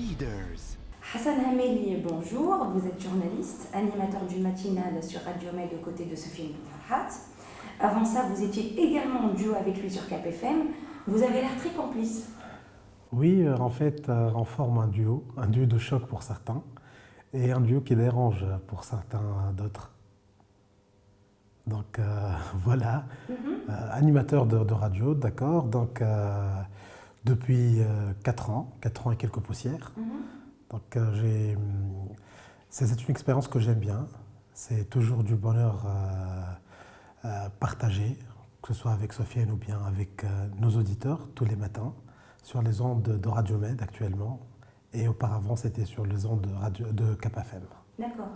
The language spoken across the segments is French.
Leaders. Hassan Hameli, bonjour. Vous êtes journaliste, animateur d'une matinale sur Radio Med aux côtés de Sofiane Farhat. Avant ça, vous étiez également en duo avec lui sur KPFM. Vous avez l'air très complice. Oui, en fait, on forme un duo de choc pour certains, et un duo qui dérange pour certains d'autres. Donc voilà, animateur de radio, d'accord, donc depuis 4 ans et quelques poussières. Donc c'est une expérience que j'aime bien, c'est toujours du bonheur partagé, que ce soit avec Sofiane ou bien avec nos auditeurs tous les matins, sur les ondes de Radio Med actuellement, et auparavant c'était sur les ondes de KPFM. D'accord.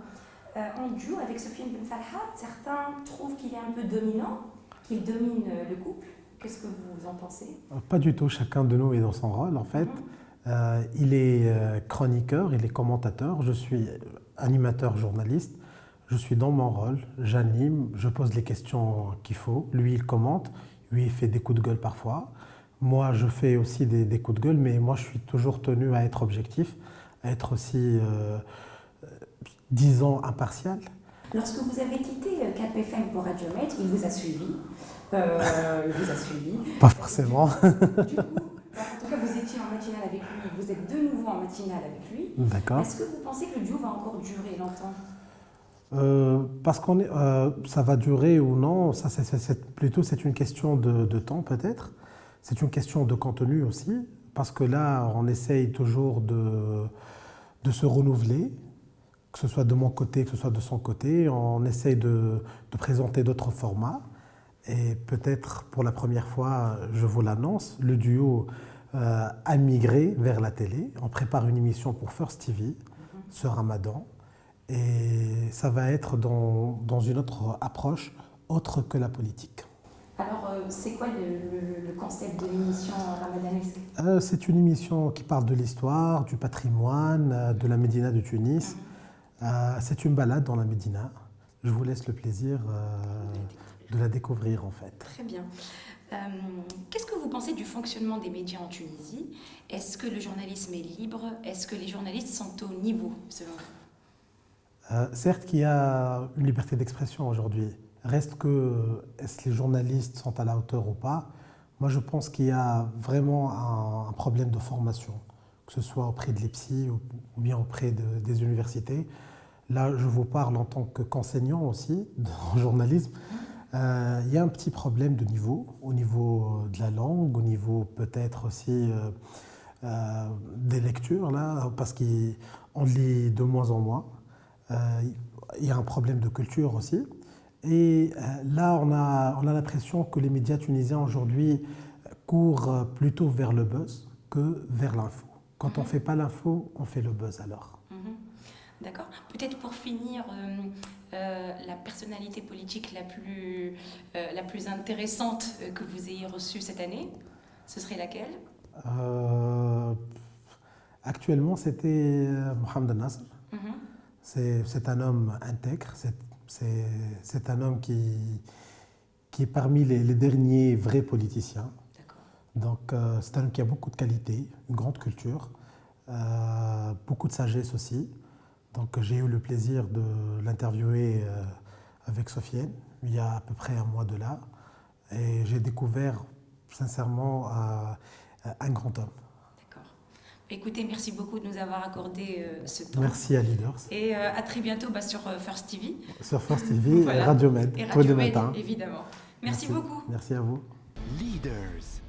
En duo avec Sofiane Ben Farhat, certains trouvent qu'il est un peu dominant, qu'il domine le couple. Qu'est-ce que vous en pensez? Pas du tout, chacun de nous est dans son rôle en fait. Il est chroniqueur, il est commentateur, je suis animateur journaliste, je suis dans mon rôle, j'anime, je pose les questions qu'il faut, lui il commente, lui il fait des coups de gueule parfois. Moi, je fais aussi des coups de gueule, mais moi, je suis toujours tenu à être objectif, à être aussi, disons, impartial. Lorsque vous avez quitté KPFM pour Radio Med, il vous a suivi. Pas forcément. Du coup, en tout cas, vous étiez en matinale avec lui, vous êtes de nouveau en matinale avec lui. D'accord. Est-ce que vous pensez que le duo va encore durer longtemps? Parce ça va durer ou non, ça, c'est une question de temps peut-être. C'est une question de contenu aussi, parce que là, on essaye toujours de se renouveler, que ce soit de mon côté, que ce soit de son côté. On essaye de présenter d'autres formats. Et peut-être pour la première fois, je vous l'annonce, le duo a migré vers la télé. On prépare une émission pour First TV ce Ramadan. Et ça va être dans une autre approche, autre que la politique. Alors, c'est quoi le concept de l'émission ramadanesque? C'est une émission qui parle de l'histoire, du patrimoine, de la Médina de Tunis. C'est une balade dans la Médina. Je vous laisse le plaisir de la découvrir en fait. Très bien. Qu'est-ce que vous pensez du fonctionnement des médias en Tunisie? Est-ce que le journalisme est libre? Est-ce que les journalistes sont au niveau, selon vous? Certes qu'il y a une liberté d'expression aujourd'hui. Reste que, est-ce que les journalistes sont à la hauteur ou pas? Moi, je pense qu'il y a vraiment un problème de formation, que ce soit auprès de l'EPSI ou bien auprès des universités. Là, je vous parle en tant qu'enseignant aussi, en journalisme. Il y a un petit problème de niveau, au niveau de la langue, au niveau peut-être aussi des lectures, là, parce qu'on lit de moins en moins. Il y a un problème de culture aussi. Et là, on a l'impression que les médias tunisiens aujourd'hui courent plutôt vers le buzz que vers l'info. Quand on ne fait pas l'info, on fait le buzz alors. D'accord. Peut-être pour finir, la personnalité politique la plus intéressante que vous ayez reçue cette année, ce serait laquelle? Actuellement, c'était Mohamed Nasr. C'est un homme intègre, c'est un homme qui est parmi les derniers vrais politiciens. Donc c'est un homme qui a beaucoup de qualités, une grande culture, beaucoup de sagesse aussi. Donc j'ai eu le plaisir de l'interviewer avec Sofiane il y a à peu près un mois de là. Et j'ai découvert sincèrement un grand homme. Écoutez, merci beaucoup de nous avoir accordé ce temps. Merci à Leaders. Et à très bientôt sur First TV. Sur First TV voilà. et Radio Med, et Radio tous les Med, matins. évidemment. Merci beaucoup. Merci à vous. Leaders.